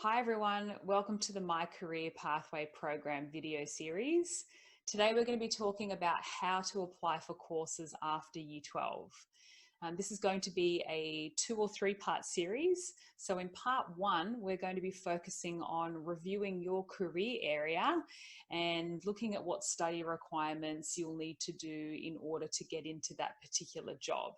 Hi everyone, welcome to the My Career Pathway program video series. Today we're going to be talking about how to apply for courses after Year 12. This is going to be a 2 or 3 part series. So in part 1, we're going to be focusing on reviewing your career area and looking at what study requirements you'll need to do in order to get into that particular job.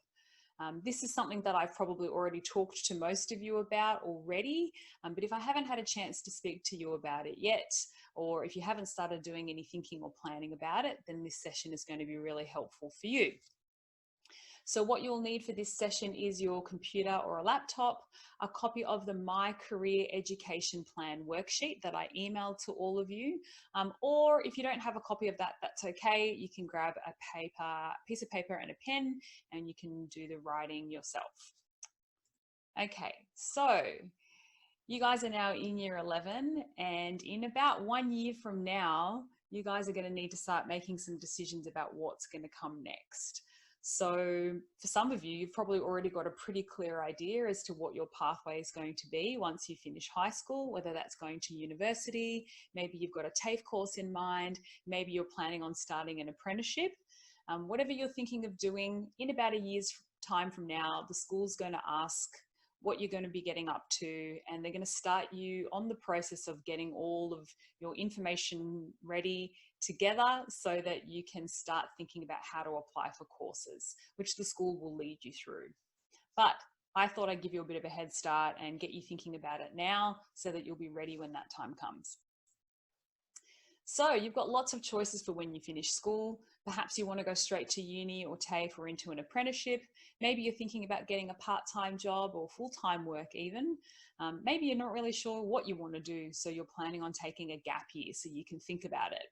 This is something that I've probably already talked to most of you about already, but if I haven't had a chance to speak to you about it yet, or if you haven't started doing any thinking or planning about it, then this session is going to be really helpful for you. So what you'll need for this session is your computer or a laptop, a copy of the My Career Education Plan worksheet that I emailed to all of you, or if you don't have a copy of that, that's okay. You can grab a piece of paper and a pen, and you can do the writing yourself. Okay, so you guys are now in year 11, and in about 1 year from now, you guys are going to need to start making some decisions about what's going to come next. So for some of you, you've probably already got a pretty clear idea as to what your pathway is going to be once you finish high school, whether that's going to university, maybe you've got a TAFE course in mind, maybe you're planning on starting an apprenticeship. Whatever you're thinking of doing, in about a year's time from now, the school's going to ask what you're going to be getting up to, and they're going to start you on the process of getting all of your information ready together so that you can start thinking about how to apply for courses, which the school will lead you through. But I thought I'd give you a bit of a head start and get you thinking about it now so that you'll be ready when that time comes. So you've got lots of choices for when you finish school. Perhaps you want to go straight to uni or TAFE or into an apprenticeship. Maybe you're thinking about getting a part-time job or full-time work even. Maybe you're not really sure what you want to do, so you're planning on taking a gap year so you can think about it.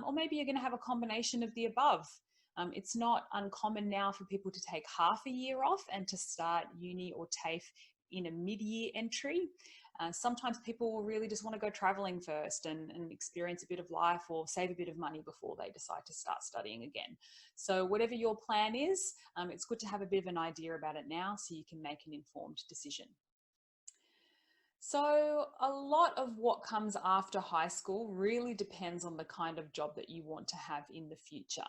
Or maybe you're going to have a combination of the above. It's not uncommon now for people to take half a year off and to start uni or TAFE in a mid-year entry. Sometimes people will really just want to go traveling first and experience a bit of life or save a bit of money before they decide to start studying again. So whatever your plan is, it's good to have a bit of an idea about it now so you can make an informed decision. So a lot of what comes after high school really depends on the kind of job that you want to have in the future.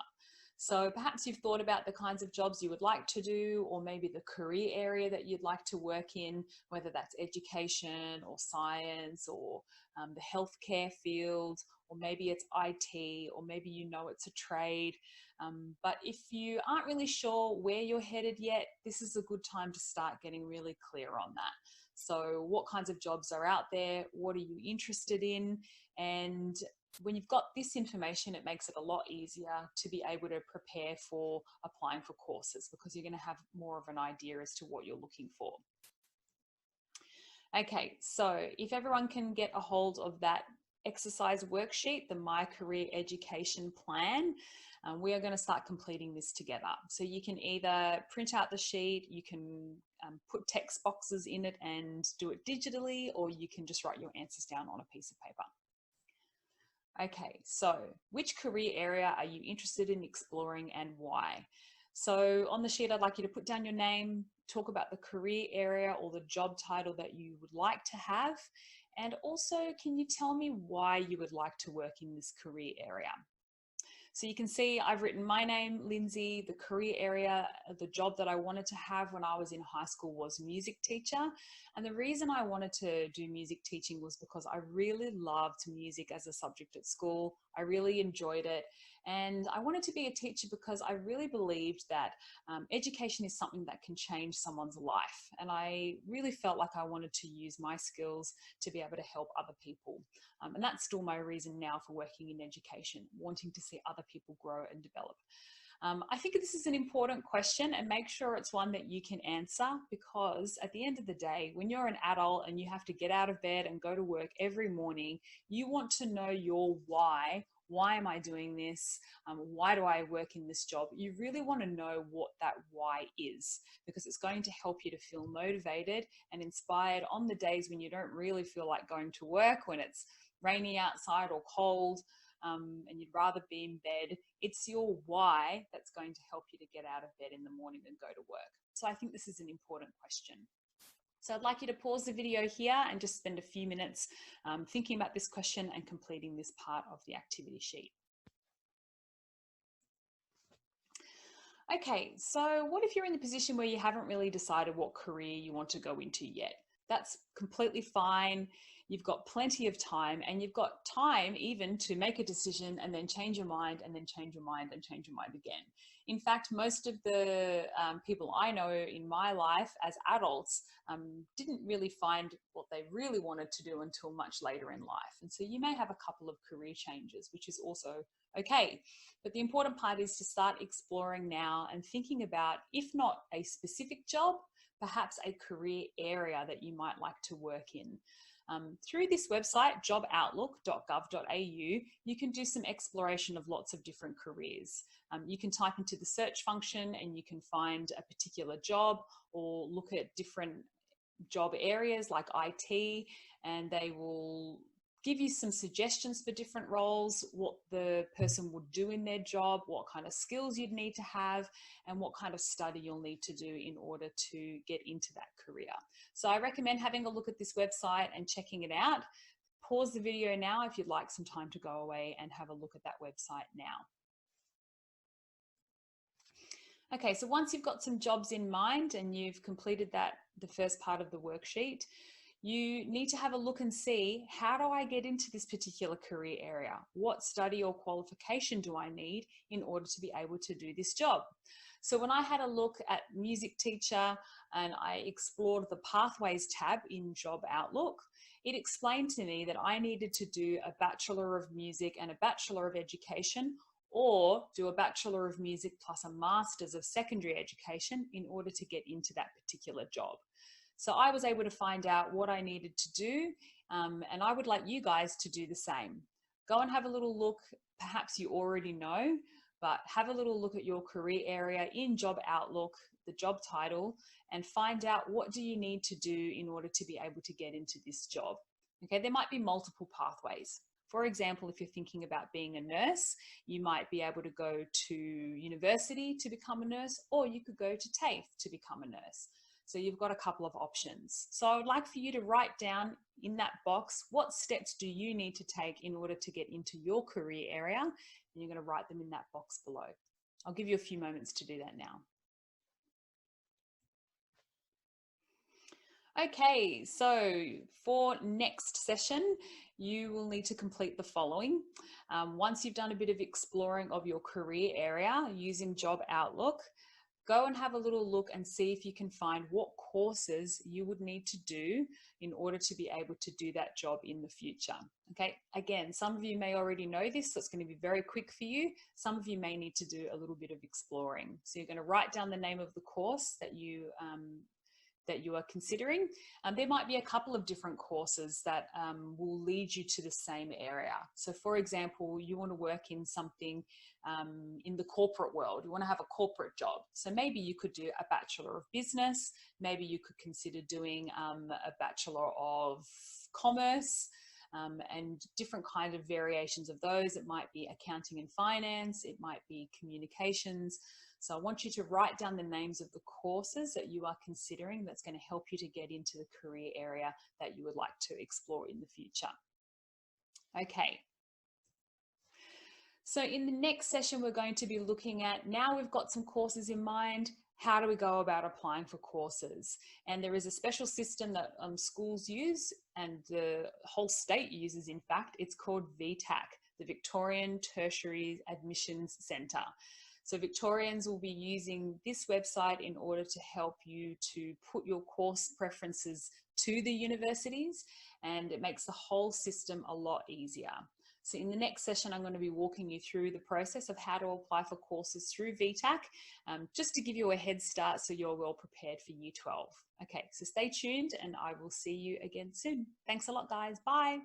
So perhaps you've thought about the kinds of jobs you would like to do, or maybe the career area that you'd like to work in, whether that's education or science or the healthcare field, or maybe it's IT, or maybe you know it's a trade. But if you aren't really sure where you're headed yet, this is a good time to start getting really clear on that. So what kinds of jobs are out there? What are you interested in? And when you've got this information, it makes it a lot easier to be able to prepare for applying for courses because you're going to have more of an idea as to what you're looking for. Okay, so if everyone can get a hold of that exercise worksheet, the My Career Education Plan, we are going to start completing this together. So you can either print out the sheet, you can put text boxes in it and do it digitally, or you can just write your answers down on a piece of paper. Okay, so which career area are you interested in exploring and why? So on the sheet, I'd like you to put down your name, talk about the career area or the job title that you would like to have, and also can you tell me why you would like to work in this career area? So you can see I've written my name, Lindsay, the career area, the job that I wanted to have when I was in high school was music teacher. And the reason I wanted to do music teaching was because I really loved music as a subject at school. I really enjoyed it. And I wanted to be a teacher because I really believed that education is something that can change someone's life. And I really felt like I wanted to use my skills to be able to help other people. And that's still my reason now for working in education, wanting to see other people grow and develop. I think this is an important question, and make sure it's one that you can answer, because at the end of the day, when you're an adult and you have to get out of bed and go to work every morning, you want to know your why. Why am I doing this? Why do I work in this job? You really want to know what that why is, because it's going to help you to feel motivated and inspired on the days when you don't really feel like going to work, when it's rainy outside or cold, and you'd rather be in bed. It's your why that's going to help you to get out of bed in the morning and go to work. So I think this is an important question. So I'd like you to pause the video here and just spend a few minutes thinking about this question and completing this part of the activity sheet. Okay, so what if you're in the position where you haven't really decided what career you want to go into yet? That's completely fine. You've got plenty of time, and you've got time even to make a decision and then change your mind and then change your mind and change your mind again. In fact, most of the people I know in my life as adults didn't really find what they really wanted to do until much later in life. And so you may have a couple of career changes, which is also okay. But the important part is to start exploring now and thinking about, if not a specific job, perhaps a career area that you might like to work in. Through this website, joboutlook.gov.au, you can do some exploration of lots of different careers. You can type into the search function and you can find a particular job, or look at different job areas like IT, and they will give you some suggestions for different roles, what the person would do in their job, what kind of skills you'd need to have, and what kind of study you'll need to do in order to get into that career. So I recommend having a look at this website and checking it out. Pause the video now if you'd like some time to go away and have a look at that website now. Okay, so once you've got some jobs in mind and you've completed the first part of the worksheet, you need to have a look and see, how do I get into this particular career area? What study or qualification do I need in order to be able to do this job? So when I had a look at music teacher and I explored the pathways tab in Job Outlook, it explained to me that I needed to do a Bachelor of Music and a Bachelor of Education, or do a Bachelor of Music plus a Master's of Secondary Education in order to get into that particular job. So I was able to find out what I needed to do, and I would like you guys to do the same. Go and have a little look. Perhaps you already know, but have a little look at your career area in Job Outlook, the job title, and find out, what do you need to do in order to be able to get into this job. Okay, there might be multiple pathways. For example, if you're thinking about being a nurse, you might be able to go to university to become a nurse, or you could go to TAFE to become a nurse. So you've got a couple of options. So I would like for you to write down in that box, what steps do you need to take in order to get into your career area? And you're going to write them in that box below. I'll give you a few moments to do that now. Okay, so for next session, you will need to complete the following. Once you've done a bit of exploring of your career area using Job Outlook, go and have a little look and see if you can find what courses you would need to do in order to be able to do that job in the future. Okay, again, some of you may already know this, so it's going to be very quick for you. Some of you may need to do a little bit of exploring. So you're going to write down the name of the course that you are considering. There might be a couple of different courses that will lead you to the same area. So for example, you want to work in something in the corporate world. You want to have a corporate job. So maybe you could do a Bachelor of Business. Maybe you could consider doing a Bachelor of Commerce, and different kind of variations of those. It might be accounting and finance. It might be communications. So I want you to write down the names of the courses that you are considering that's going to help you to get into the career area that you would like to explore in the future. Okay. So in the next session, we're going to be looking at, now we've got some courses in mind, how do we go about applying for courses? And there is a special system that schools use, and the whole state uses, in fact. It's called VTAC, the Victorian Tertiary Admissions Centre. So Victorians will be using this website in order to help you to put your course preferences to the universities, and it makes the whole system a lot easier. So in the next session, I'm going to be walking you through the process of how to apply for courses through VTAC, just to give you a head start so you're well prepared for Year 12. Okay, so stay tuned and I will see you again soon. Thanks a lot, guys. Bye.